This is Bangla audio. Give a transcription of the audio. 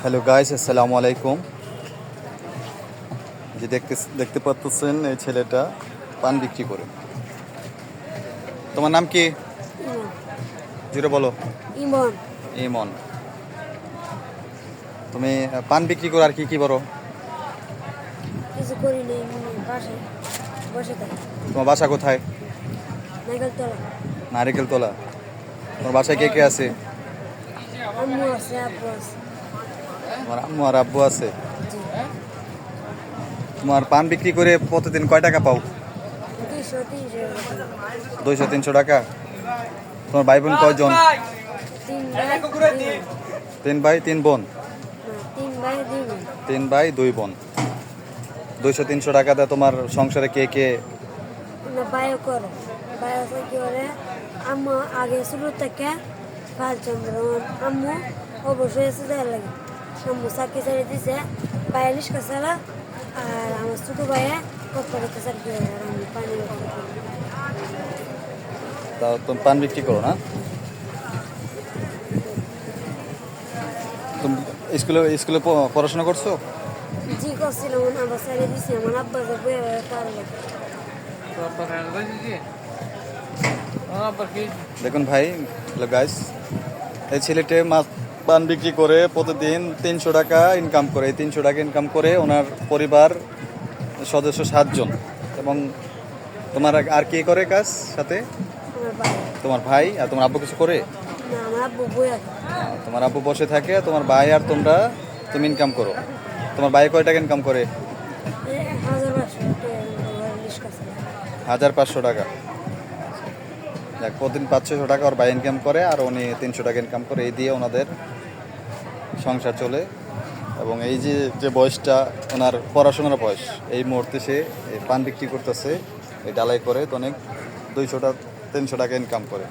হ্যালো গাইস, আসসালামু আলাইকুম। যে দেখতে পাচ্ছেন এই ছেলেটা পান বিক্রি করে। তোমার নাম কি? ইমন। জিরো বলো। ইমন। ইমন। তুমি পান বিক্রি করো আর কি কি করো? কিছু করি নেই, বাসায় বসে থাকি। তোমার বাসা কোথায়? নাইকেলতলা। নারিকেল তোলা। তোমার বাসায় কে কে আছে? আম্মু আছে, আব্বু আছে। তোমার আম্মু আর আব্বু আছে। জি। তোমার পান বিক্রি করে প্রতিদিন কয় টাকা পাও? 200-300 200-300 টাকা। তোমার ভাই বোন কয়জন? 3 ভাই 2 বোন। 3 ভাই 3 বোন। না, 3 ভাই 2 বোন। 3 ভাই 2 বোন। 200-300 টাকাতে তোমার সংসারে কে কে? না, ভাইও করে। ভাই আছে কি করে, আম্মু আগে শুরু থেকে 5 জন। আম্মু অবশ্যই এসে দেওয়ার লাগে। আম্মু চাকরি ছেড়ে দিছে, ভাই রিক্সা চালা। আর আমার ছোট ভাইয়ে কোম্পানিতে চাকরি করে, আর আমি পানি বিক্রি করি। তা তুমি পান বিক্রি করো না? তুমি স্কুলে পড়াশোনা করছো? জি করছিলাম, আবার ছেড়ে দিছি। আমার আব্বা যে বয়ে তার লাগে। দেখুন ভাই, হ্যালো গাইস, এই ছেলেটি মাছ পান বিক্রি করে প্রতিদিন 300 টাকা ইনকাম করে। এই 300 টাকা ইনকাম করে ওনার পরিবার সদস্য 7 জন। এবং তোমার আর কে করে কাজ সাথে? আমার ভাই। তোমার ভাই। আর তোমার আব্বু কিছু করে? না, আমার আব্বু বয়ে আছে। তোমার আব্বু বসে থাকে, তোমার ভাই আর তুমি ইনকাম করো। তোমার ভাই কয় টাকা ইনকাম করে? 1500 রিক্সা চালা। 1500 টাকা। দেখ, প্রতিদিন 500-600 টাকা ওর ভাই ইনকাম করে, আর উনি 300 টাকা ইনকাম করে। এই দিয়ে ওনাদের সংসার চলে। এবং এই যে যে বয়সটা ওনার পড়াশোনার বয়স, এই মুহূর্তে সে এই পান বিক্রি করতেছে, এই ডালাই করে তো অনেক 200-300 টাকা ইনকাম করে।